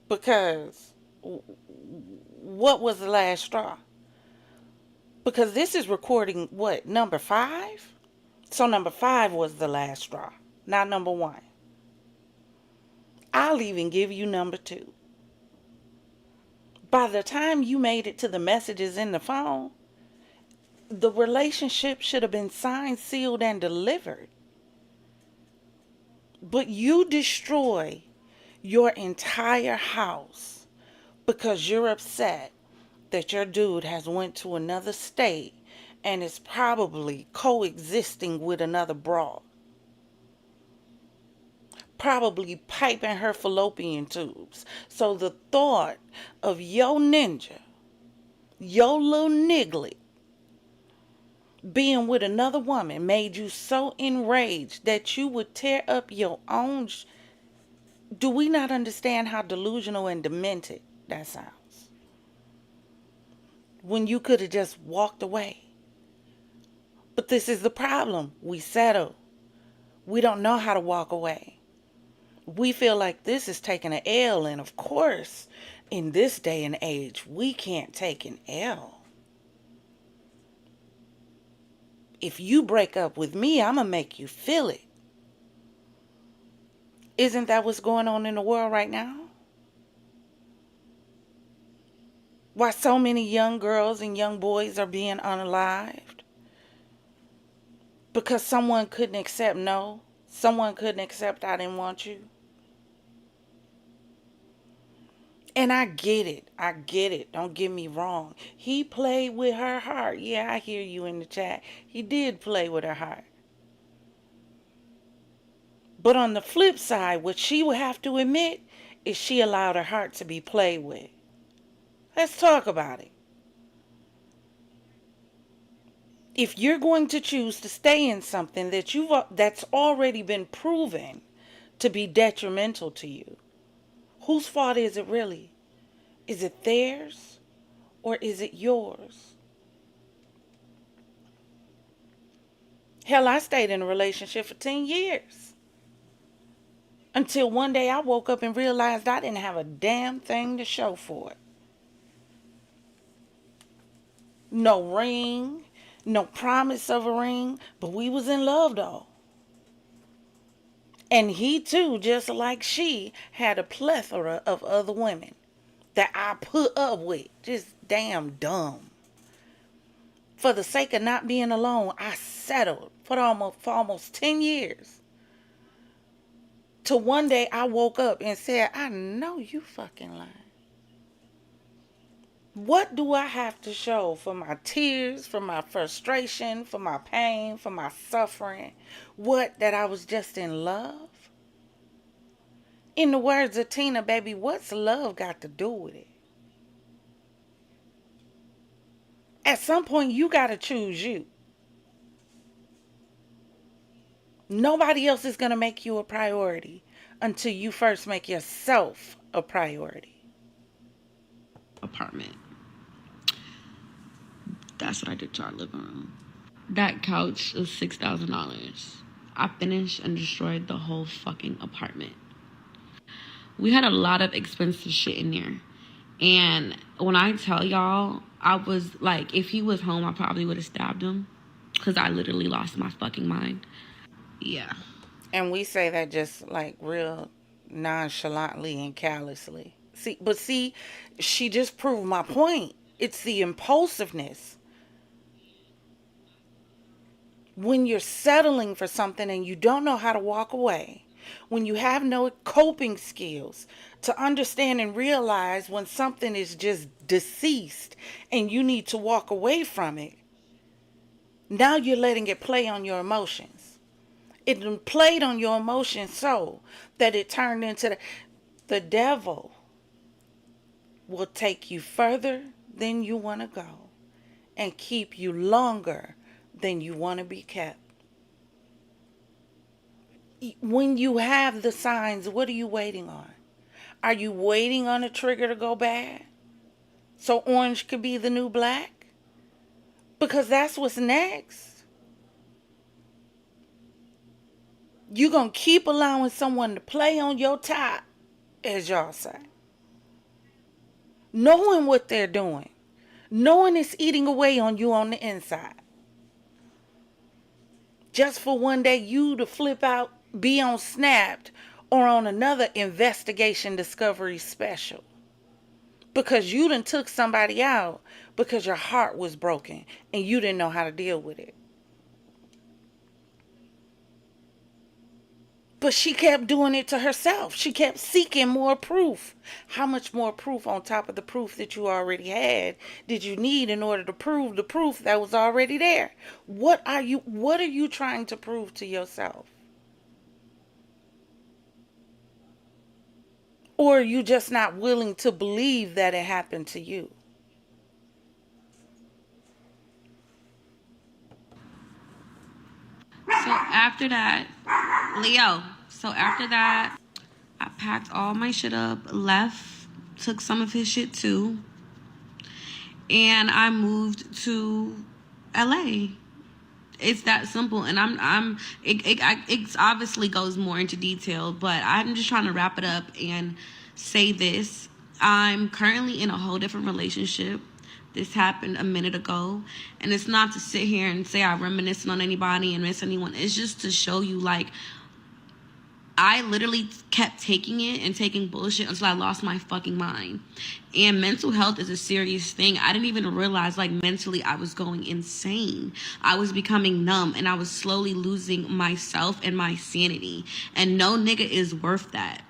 Because what was the last straw? Because this is recording, what, number 5? So number 5 was the last straw, not number 1. I'll even give you number 2. By the time you made it to the messages in the phone, the relationship should have been signed, sealed, and delivered. But you destroy your entire house because you're upset that your dude has went to another state and is probably coexisting with another broad. Probably piping her fallopian tubes. So the thought of your ninja Your little nigglet being with another woman made you so enraged that you would tear up your own. Do we not understand how delusional and demented that sounds? When you could have just walked away. But this is the problem. We settle. We don't know how to walk away. We feel like this is taking an L, and of course, in this day and age, we can't take an L. If you break up with me, I'm going to make you feel it. Isn't that what's going on in the world right now? Why so many young girls and young boys are being unalived? Because someone couldn't accept no. Someone couldn't accept I didn't want you. And I get it. I get it. Don't get me wrong. He played with her heart. Yeah, I hear you in the chat. He did play with her heart. But on the flip side, what she would have to admit is she allowed her heart to be played with. Let's talk about it. If you're going to choose to stay in something that's already been proven to be detrimental to you, whose fault is it really? Is it theirs or is it yours? Hell, I stayed in a relationship for 10 years. Until one day I woke up and realized I didn't have a damn thing to show for it. No ring, no promise of a ring, but we was in love though. And he too, just like she, had a plethora of other women that I put up with. Just damn dumb. For the sake of not being alone, I settled for almost 10 years. Till one day I woke up and said, I know you fucking lying. What do I have to show for my tears, for my frustration, for my pain, for my suffering? What, that I was just in love? In the words of Tina, baby, what's love got to do with it? At some point, you got to choose you. Nobody else is going to make you a priority until you first make yourself a priority. Apartment. That's what I did to our living room. That couch is $6,000. I finished and destroyed the whole fucking apartment. We had a lot of expensive shit in there. And when I tell y'all, I was like, if he was home, I probably would have stabbed him. Because I literally lost my fucking mind. Yeah. And we say that just like real nonchalantly and callously. See, she just proved my point. It's the impulsiveness. When you're settling for something and you don't know how to walk away, when you have no coping skills to understand and realize when something is just deceased and you need to walk away from it, now you're letting it play on your emotions. It played on your emotions so that it turned into the devil will take you further than you want to go and keep you longer than you want to be kept. When you have the signs, what are you waiting on? Are you waiting on a trigger to go bad so orange could be the new black? Because that's what's next. You're going to keep allowing someone to play on your top, as y'all say. Knowing what they're doing. Knowing it's eating away on you on the inside. Just for one day you to flip out, be on Snapped, or on another investigation discovery special. Because you done took somebody out because your heart was broken and you didn't know how to deal with it. But she kept doing it to herself. She kept seeking more proof. How much more proof on top of the proof that you already had did you need in order to prove the proof that was already there? What are you trying to prove to yourself? Or are you just not willing to believe that it happened to you? So after that, Leo. So after that, I packed all my shit up, left, took some of his shit too, and I moved to LA. It's that simple, and it obviously goes more into detail, but I'm just trying to wrap it up and say this. I'm currently in a whole different relationship. This happened a minute ago, and it's not to sit here and say I reminisce on anybody and miss anyone. It's just to show you, like, I literally kept taking it and taking bullshit until I lost my fucking mind. And mental health is a serious thing. I didn't even realize, like, mentally I was going insane. I was becoming numb, and I was slowly losing myself and my sanity. And no nigga is worth that.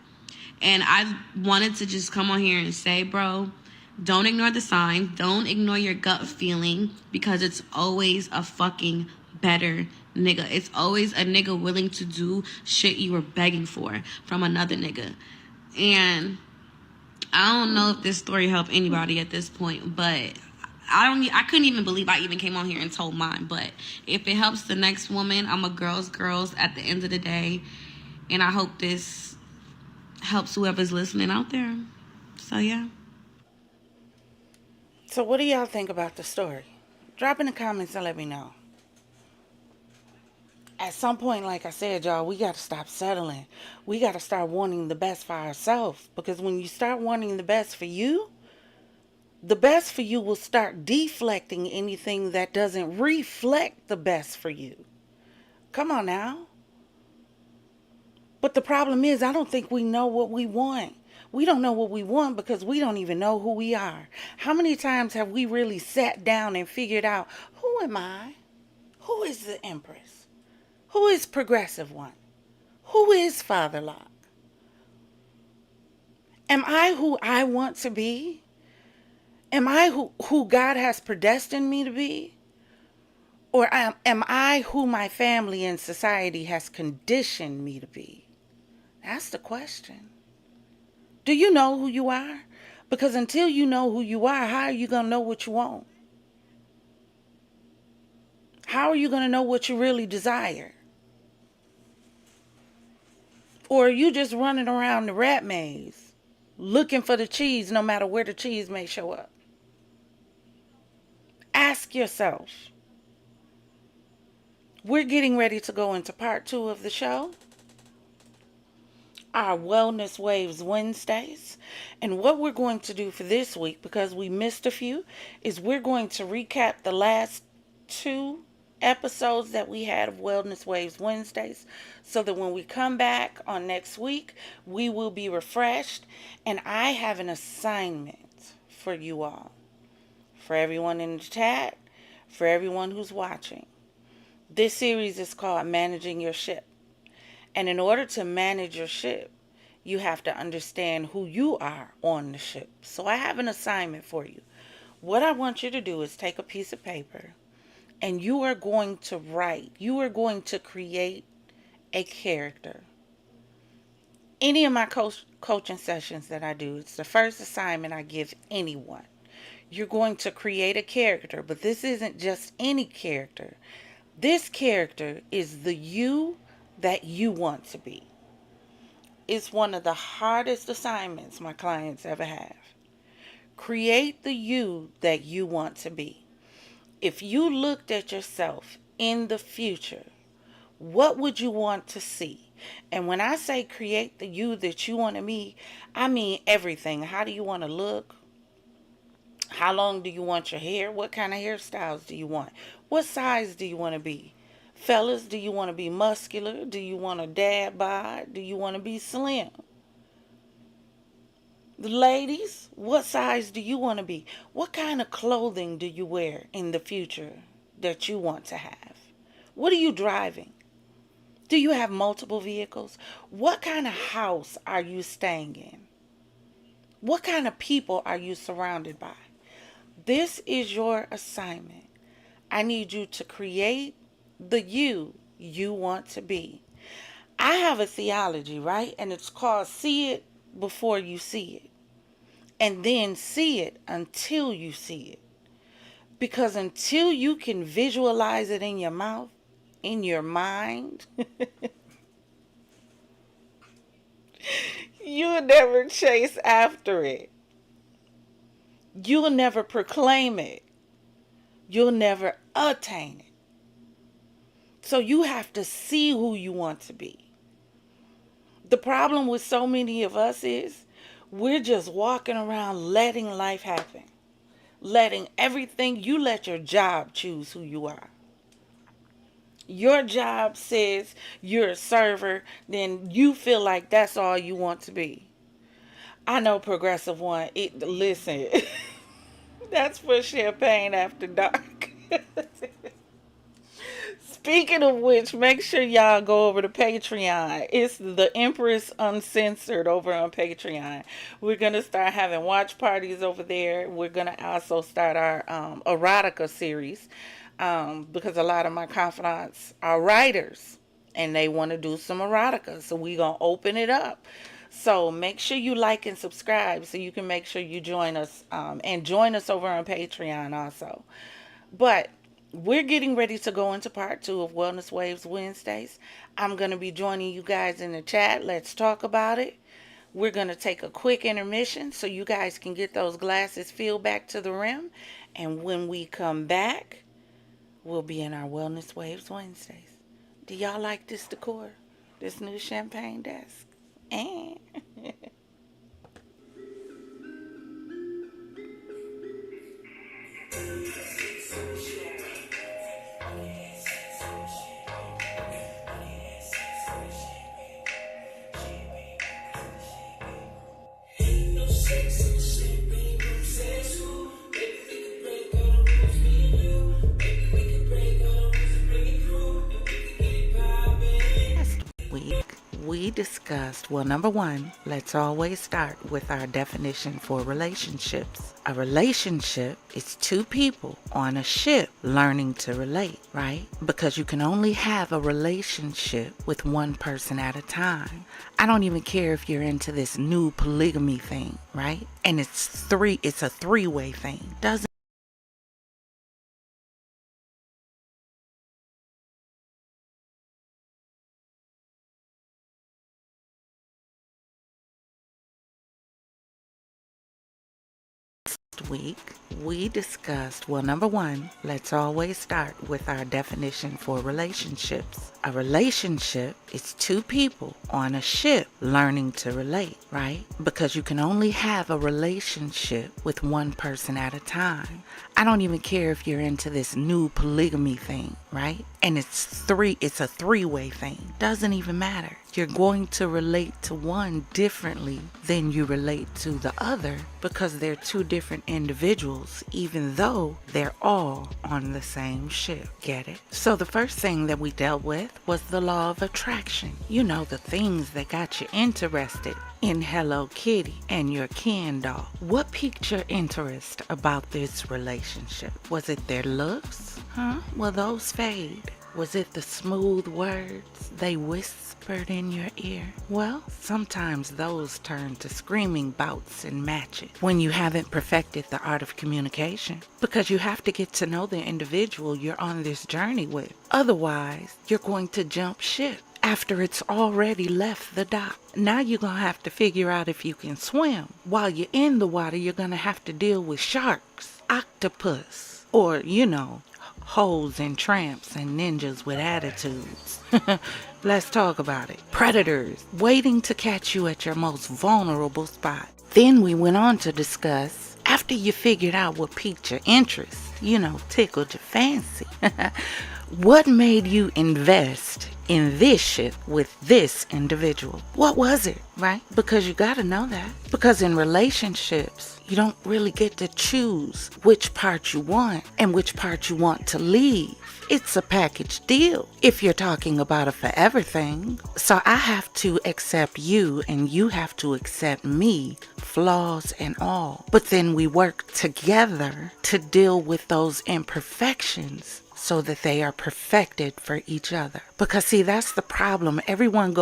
And I wanted to just come on here and say, bro, don't ignore the signs. Don't ignore your gut feeling, because it's always a fucking better nigga. It's always a nigga willing to do shit you were begging for from another nigga. And I don't know if this story helped anybody at this point, but I couldn't even believe I even came on here and told mine. But if it helps the next woman, I'm a girls at the end of the day. And I hope this helps whoever's listening out there. So yeah. So, what do y'all think about the story? Drop in the comments and let me know. At some point, like I said, y'all, we got to stop settling. We got to start wanting the best for ourselves. Because when you start wanting the best for you, the best for you will start deflecting anything that doesn't reflect the best for you. Come on now. But the problem is, I don't think we know what we want. We don't know what we want because we don't even know who we are. How many times have we really sat down and figured out, who am I? Who is the Empress? Who is Progressive One? Who is Father Lock? Am I who I want to be? Am I who God has predestined me to be? Or am I who my family and society has conditioned me to be? That's the question. Do you know who you are? Because until you know who you are, how are you going to know what you want? How are you going to know what you really desire? Or are you just running around the rat maze looking for the cheese no matter where the cheese may show up? Ask yourself. We're getting ready to go into part 2 of the show, our Wellness Waves Wednesdays. And what we're going to do for this week, because we missed a few, is we're going to recap the last 2 episodes that we had of Wellness Waves Wednesdays, so that when we come back on next week, we will be refreshed. And I have an assignment for you all, for everyone in the chat, for everyone who's watching. This series is called Managing Your Ship. And in order to manage your ship, you have to understand who you are on the ship. So I have an assignment for you. What I want you to do is take a piece of paper, and you are going to write. You are going to create a character. Any of my coaching sessions that I do, it's the first assignment I give anyone. You're going to create a character, but this isn't just any character. This character is the you that you want to be. It's one of the hardest assignments my clients ever have. Create the you that you want to be. If you looked at yourself in the future, what would you want to see? And when I say create the you that you want to be, I mean everything. How do you want to look? How long do you want your hair? What kind of hairstyles do you want? What size do you want to be? Fellas, do you want to be muscular? Do you want a dad bod? Do you want to be slim? The ladies, what size do you want to be? What kind of clothing do you wear in the future that you want to have? What are you driving? Do you have multiple vehicles? What kind of house are you staying in? What kind of people are you surrounded by? This is your assignment. I need you to create the you want to be. I have a theology, right? And it's called see it before you see it. And then see it until you see it. Because until you can visualize it in your mouth, in your mind, you'll never chase after it. You'll never proclaim it. You'll never attain it. So you have to see who you want to be. The problem with so many of us is we're just walking around letting life happen. Letting everything, you let your job choose who you are. Your job says you're a server, then you feel like that's all you want to be. I know Progressive One. Listen, that's for champagne after dark. Speaking of which, make sure y'all go over to Patreon. It's the Empress Uncensored over on Patreon. We're going to start having watch parties over there. We're going to also start our erotica series because a lot of my confidants are writers and they want to do some erotica. So we're going to open it up. So make sure you like and subscribe so you can make sure you join us and join us over on Patreon also. But we're getting ready to go into part 2 of Wellness Waves Wednesdays. I'm going to be joining you guys in the chat. Let's talk about it. We're going to take a quick intermission so you guys can get those glasses filled back to the rim. And when we come back, we'll be in our Wellness Waves Wednesdays. Do y'all like this decor? This new champagne desk? And we discussed, well, number one, let's always start with our definition for relationships. A relationship is two people on a ship learning to relate, right? Because you can only have a relationship with one person at a time. I don't even care if you're into this new polygamy thing, right? And it's a three-way thing. Doesn't week, we discussed, well, number one, let's always start with our definition for relationships. A relationship is two people on a ship learning to relate, right? Because you can only have a relationship with one person at a time. I don't even care if you're into this new polygamy thing, right? And it's a three-way thing. Doesn't even matter. You're going to relate to one differently than you relate to the other because they're two different individuals, even though they're all on the same ship. Get it? So the first thing that we dealt with was the law of attraction. You know, the things that got you interested in Hello Kitty and your Ken doll. What piqued your interest about this relationship? Was it their looks? Well, those fade. Was it the smooth words they whispered in your ear? Well, sometimes those turn to screaming bouts and matches when you haven't perfected the art of communication, because you have to get to know the individual you're on this journey with. Otherwise, you're going to jump ship after it's already left the dock. Now you're going to have to figure out if you can swim. While you're in the water, you're going to have to deal with sharks, octopus, or, hoes and tramps and ninjas with attitudes. Let's talk about it. Predators waiting to catch you at your most vulnerable spot. Then we went on to discuss, after you figured out what piqued your interest, tickled your fancy, what made you invest in this ship with this individual? What was it, right? Because you got to know that. Because in relationships, you don't really get to choose which part you want and which part you want to leave. It's a package deal if you're talking about a forever thing. So I have to accept you and you have to accept me, flaws and all. But then we work together to deal with those imperfections so that they are perfected for each other. Because see, that's the problem. Everyone goes